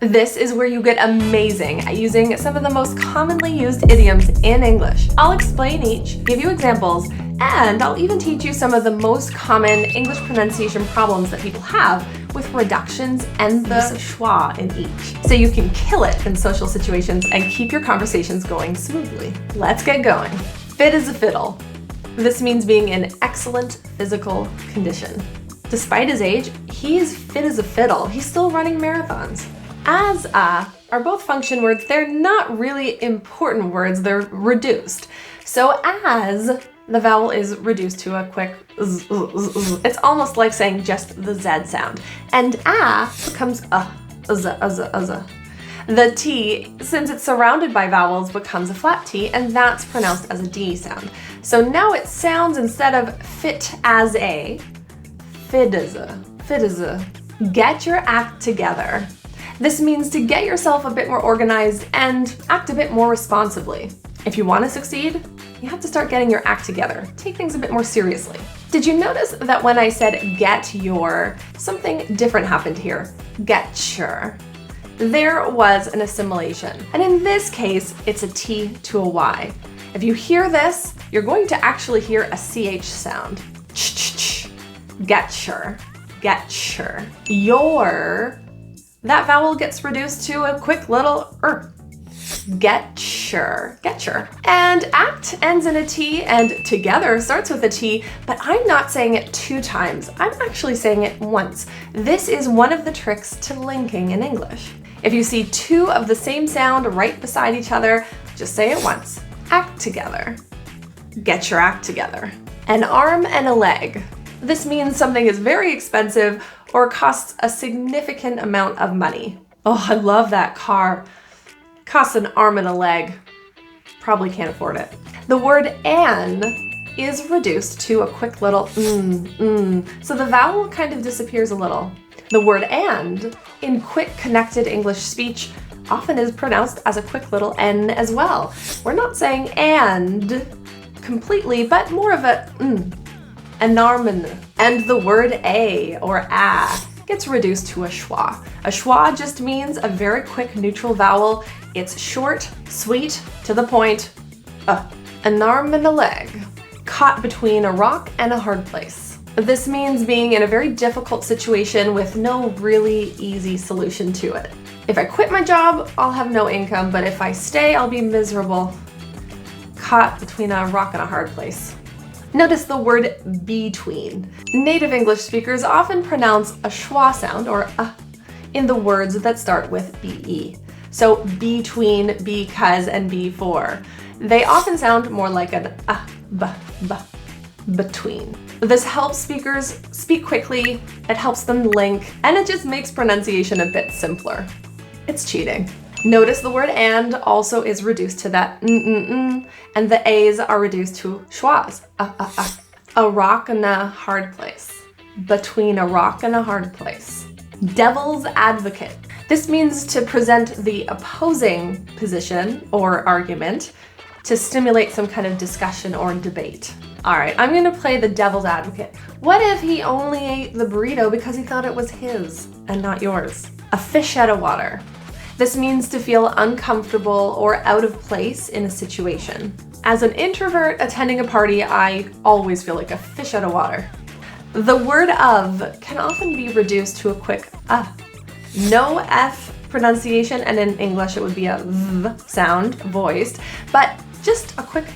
This is where you get amazing at using some of the most commonly used idioms in English. I'll explain each, give you examples, and I'll even teach you some of the most common English pronunciation problems that people have with reductions and the schwa in each, so you can kill it in social situations and keep your conversations going smoothly. Let's get going. Fit as a fiddle. This means being in excellent physical condition. Despite his age, he's fit as a fiddle. He's still running marathons. As, are both function words. They're not really important words, they're reduced. So as, the vowel is reduced to a quick z. It's almost like saying just the Z sound. And becomes z. The T, since it's surrounded by vowels, becomes a flat T, and that's pronounced as a D sound. So now it sounds, instead of fit as a, fit as a. Get your act together. This means to get yourself a bit more organized and act a bit more responsibly. If you want to succeed, you have to start getting your act together. Take things a bit more seriously. Did you notice that when I said get your, something different happened here? Get your. There was an assimilation. And in this case, it's a T to a Y. If you hear this, you're going to actually hear a CH sound. Get your. Get your. Your. That vowel gets reduced to a quick little Get your. Get your. And act ends in a T and together starts with a T, but I'm not saying it 2 times. I'm actually saying it once. This is one of the tricks to linking in English. If you see 2 of the same sound right beside each other, just say it once. Act together. Get your act together. An arm and a leg. This means something is very expensive or costs a significant amount of money. Oh, I love that car. Costs an arm and a leg. Probably can't afford it. The word an is reduced to a quick little so the vowel kind of disappears a little. The word and, in quick connected English speech, often is pronounced as a quick little n as well. We're not saying and completely, but more of a Anarman. And the word a, or a, gets reduced to a schwa. A schwa just means a very quick neutral vowel. It's short, sweet, to the point. An arm and a leg. Caught between a rock and a hard place. This means being in a very difficult situation with no really easy solution to it. If I quit my job, I'll have no income, but if I stay, I'll be miserable. Caught between a rock and a hard place. Notice the word between. Native English speakers often pronounce a schwa sound, or in the words that start with be. So between, because, and before. They often sound more like an between. This helps speakers speak quickly, it helps them link, and it just makes pronunciation a bit simpler. It's cheating. Notice the word and also is reduced to that and the a's are reduced to schwas. A rock and a hard place. Between a rock and a hard place. Devil's advocate. This means to present the opposing position or argument to stimulate some kind of discussion or debate. All right, I'm gonna play the devil's advocate. What if he only ate the burrito because he thought it was his and not yours? A fish out of water. This means to feel uncomfortable or out of place in a situation. As an introvert attending a party, I always feel like a fish out of water. The word of can often be reduced to a quick No F pronunciation, and in English it would be a V sound, voiced, but just a quick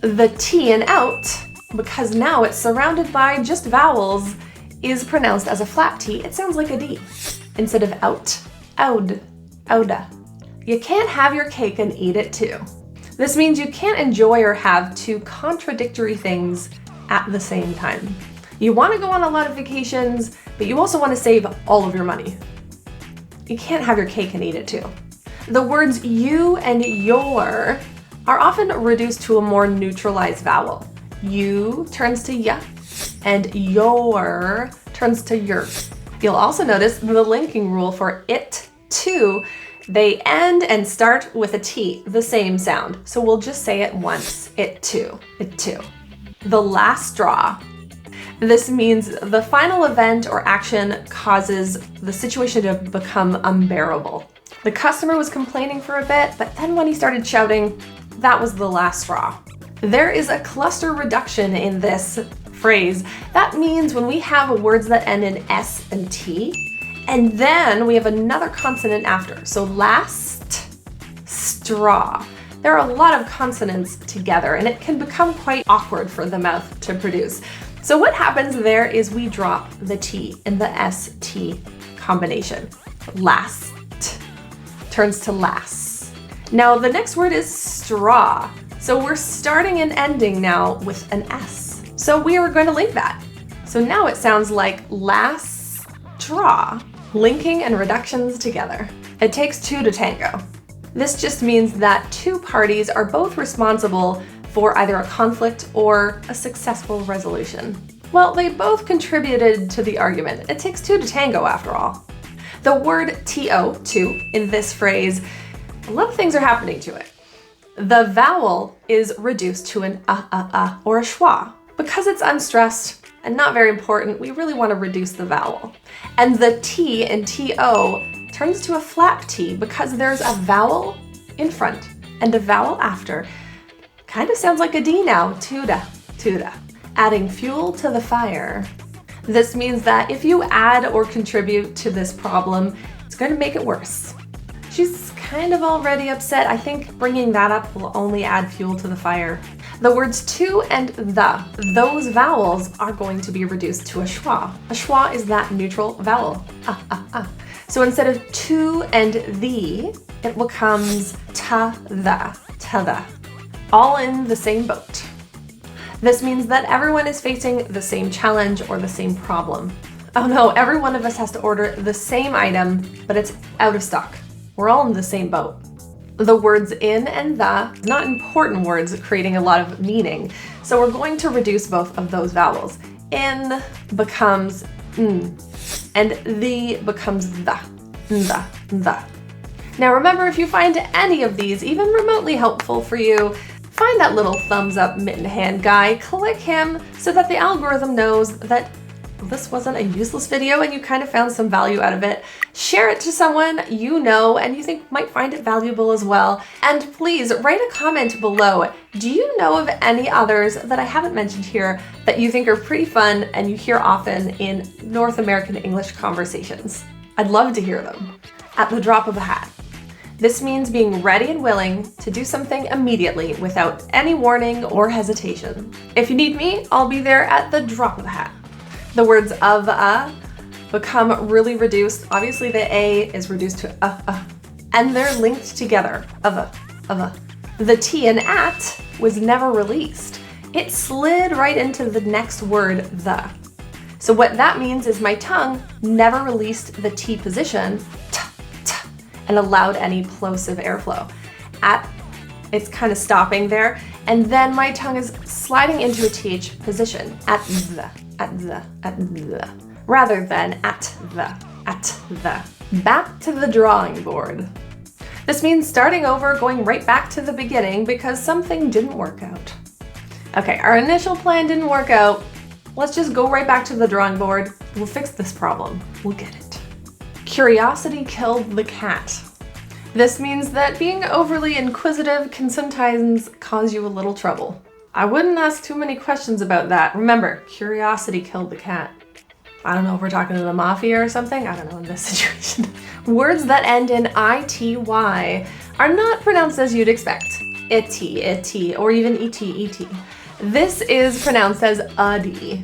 The T in out, because now it's surrounded by just vowels, is pronounced as a flat T. It sounds like a D instead of out, aud. Ouda. You can't have your cake and eat it too. This means you can't enjoy or have 2 contradictory things at the same time. You want to go on a lot of vacations, but you also want to save all of your money. You can't have your cake and eat it too. The words you and your are often reduced to a more neutralized vowel. You turns to ya, and your turns to your. You'll also notice the linking rule for it, too. They end and start with a T, the same sound. So we'll just say it once. It too. It too. The last straw. This means the final event or action causes the situation to become unbearable. The customer was complaining for a bit, but then when he started shouting, that was the last straw. There is a cluster reduction in this phrase. That means when we have words that end in S and T, and then we have another consonant after. So last straw. There are a lot of consonants together, and it can become quite awkward for the mouth to produce. So what happens there is we drop the T in the S-T combination. Last turns to lass. Now the next word is straw. So we're starting and ending now with an S. So we are going to link that. So now it sounds like last straw, linking and reductions together. It takes two to tango. This just means that two parties are both responsible for either a conflict or a successful resolution. Well, they both contributed to the argument. It takes two to tango after all. The word to in this phrase, a lot of things are happening to it. The vowel is reduced to an or a schwa. Because it's unstressed and not very important, we really want to reduce the vowel. And the T in to turns to a flat T because there's a vowel in front and a vowel after. Kind of sounds like a D now, tuda, tuda. Adding fuel to the fire. This means that if you add or contribute to this problem, it's going to make it worse. She's kind of already upset. I think bringing that up will only add fuel to the fire. The words to and the, those vowels are going to be reduced to a schwa. A schwa is that neutral vowel. So instead of to and the, it becomes ta the, all in the same boat. This means that everyone is facing the same challenge or the same problem. Oh no, every one of us has to order the same item, but it's out of stock. We're all in the same boat. The words in and the, not important words creating a lot of meaning, so we're going to reduce both of those vowels. In becomes n, and the becomes the. Now remember, if you find any of these even remotely helpful for you, find that little thumbs up mitten hand guy, click him so that the algorithm knows that this wasn't a useless video and you kind of found some value out of it. Share it to someone you know and you think might find it valuable as well. And please write a comment below. Do you know of any others that I haven't mentioned here that you think are pretty fun and you hear often in North American English conversations? I'd love to hear them. At the drop of a hat. This means being ready and willing to do something immediately without any warning or hesitation. If you need me, I'll be there at the drop of a hat. The words of become really reduced. Obviously the A is reduced to and they're linked together. The T in at was never released. It slid right into the next word, the. So what that means is my tongue never released the T position and allowed any plosive airflow. At, it's kind of stopping there, and then my tongue is sliding into a TH position, at the, rather than at the. Back to the drawing board. This means starting over, going right back to the beginning because something didn't work out. Okay, our initial plan didn't work out. Let's just go right back to the drawing board. We'll fix this problem. We'll get it. Curiosity killed the cat. This means that being overly inquisitive can sometimes cause you a little trouble. I wouldn't ask too many questions about that. Remember, curiosity killed the cat. I don't know if we're talking to the mafia or something. I don't know in this situation. Words that end in ity are not pronounced as you'd expect. Itty, or even et. This is pronounced as uddy.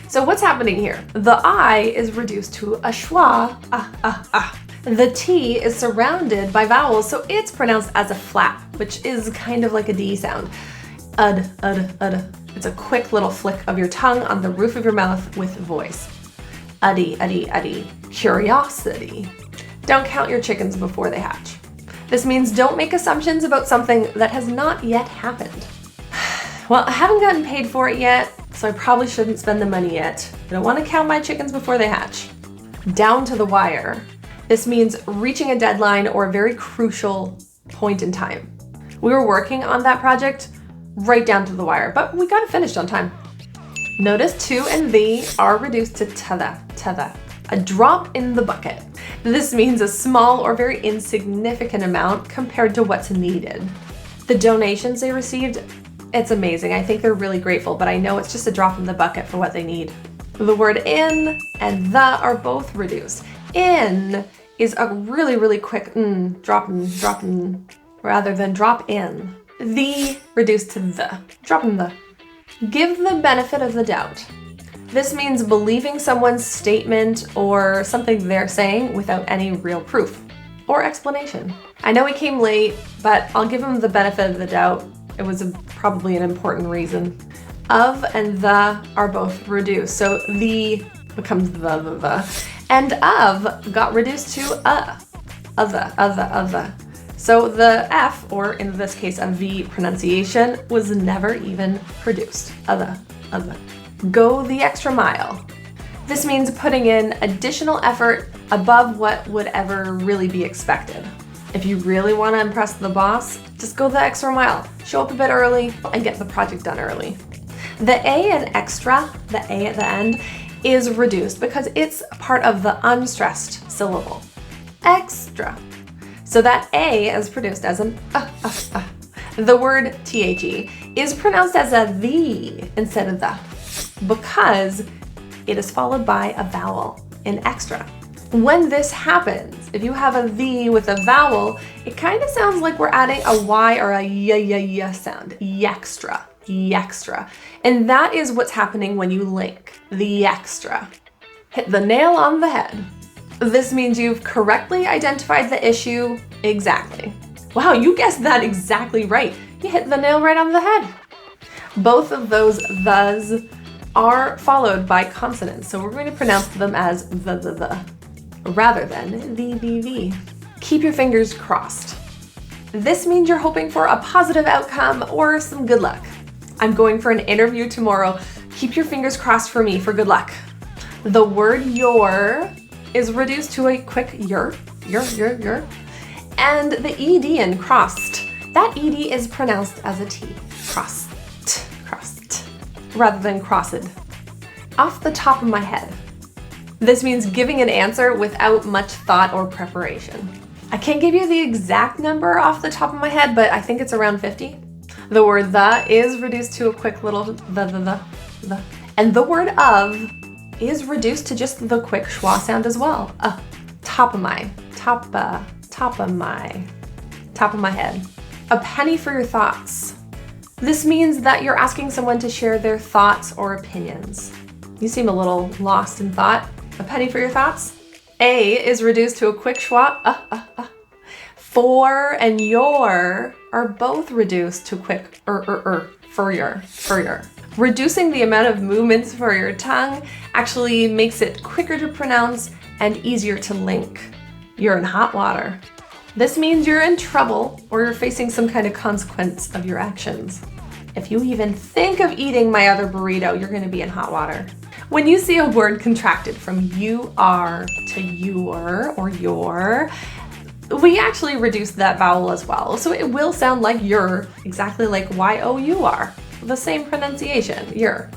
So what's happening here? The I is reduced to a schwa, The T is surrounded by vowels, so it's pronounced as a flap, which is kind of like a D sound. Ud. It's a quick little flick of your tongue on the roof of your mouth with voice. Uddy. Curiosity. Don't count your chickens before they hatch. This means don't make assumptions about something that has not yet happened. Well, I haven't gotten paid for it yet, so I probably shouldn't spend the money yet. I don't want to count my chickens before they hatch. Down to the wire. This means reaching a deadline or a very crucial point in time. We were working on that project right down to the wire, but we got it finished on time. Notice to and the are reduced to tada. a drop in the bucket. This means a small or very insignificant amount compared to what's needed. The donations they received, it's amazing. I think they're really grateful, but I know it's just a drop in the bucket for what they need. The word in and the are both reduced. In is a really, really quick drop in, rather than drop in. The reduced to the, drop in the. Give the benefit of the doubt. This means believing someone's statement or something they're saying without any real proof or explanation. I know he came late, but I'll give him the benefit of the doubt. It was probably an important reason. Of and the are both reduced, so the becomes the. And of got reduced to other. So the F, or in this case a V pronunciation, was never even produced. Other. Go the extra mile. This means putting in additional effort above what would ever really be expected. If you really want to impress the boss, just go the extra mile. Show up a bit early and get the project done early. The A in extra, the A at the end, is reduced because it's part of the unstressed syllable. Extra. So that A is produced as an The word the is pronounced as a the instead of the because it is followed by a vowel in extra. When this happens, if you have a the with a vowel, it kind of sounds like we're adding a Y or a y sound. Yextra. And that is what's happening when you link. The extra. Hit the nail on the head. This means you've correctly identified the issue exactly. Wow, you guessed that exactly right. You hit the nail right on the head. Both of those thes are followed by consonants, so we're going to pronounce them as the rather than the. Keep your fingers crossed. This means you're hoping for a positive outcome or some good luck. I'm going for an interview tomorrow. Keep your fingers crossed for me for good luck. The word your is reduced to a quick your. And the ed in crossed, that ed is pronounced as a t. Crossed, rather than crossed. Off the top of my head. This means giving an answer without much thought or preparation. I can't give you the exact number off the top of my head, but I think it's around 50. The word the is reduced to a quick little the. And the word of is reduced to just the quick schwa sound as well. Top of my head. A penny for your thoughts. This means that you're asking someone to share their thoughts or opinions. You seem a little lost in thought. A penny for your thoughts? A is reduced to a quick schwa. For and your are both reduced to quick for your. Reducing the amount of movements for your tongue actually makes it quicker to pronounce and easier to link. You're in hot water. This means you're in trouble or you're facing some kind of consequence of your actions. If you even think of eating my other burrito, you're going to be in hot water. When you see a word contracted from you are to your or your, we actually reduce that vowel as well. So it will sound like you're, exactly like Y-O-U-R. The same pronunciation, your.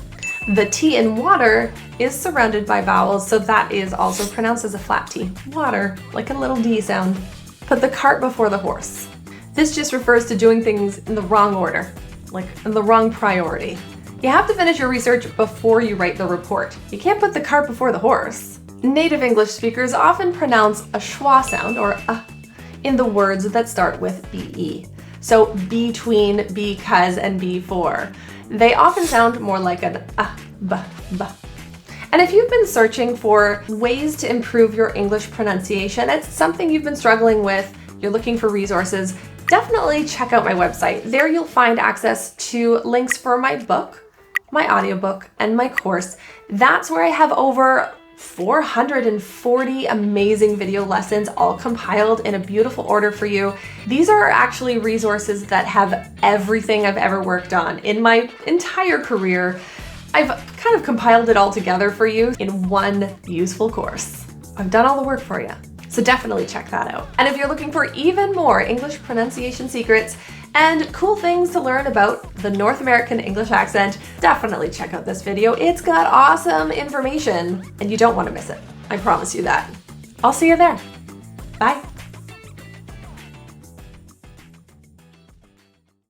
The T in water is surrounded by vowels, so that is also pronounced as a flat T. Water, like a little D sound. Put the cart before the horse. This just refers to doing things in the wrong order, like in the wrong priority. You have to finish your research before you write the report. You can't put the cart before the horse. Native English speakers often pronounce a schwa sound, or in the words that start with be. So between, because, and before. They often sound more like an b. And if you've been searching for ways to improve your English pronunciation, it's something you've been struggling with, you're looking for resources, definitely check out my website. There you'll find access to links for my book, my audiobook, and my course. That's where I have over 440 amazing video lessons all compiled in a beautiful order for you. These are actually resources that have everything I've ever worked on in my entire career. I've kind of compiled it all together for you in one useful course. I've done all the work for you, so definitely check that out. And if you're looking for even more English pronunciation secrets and cool things to learn about the North American English accent, definitely check out this video. It's got awesome information and you don't want to miss it. I promise you that. I'll see you there. Bye.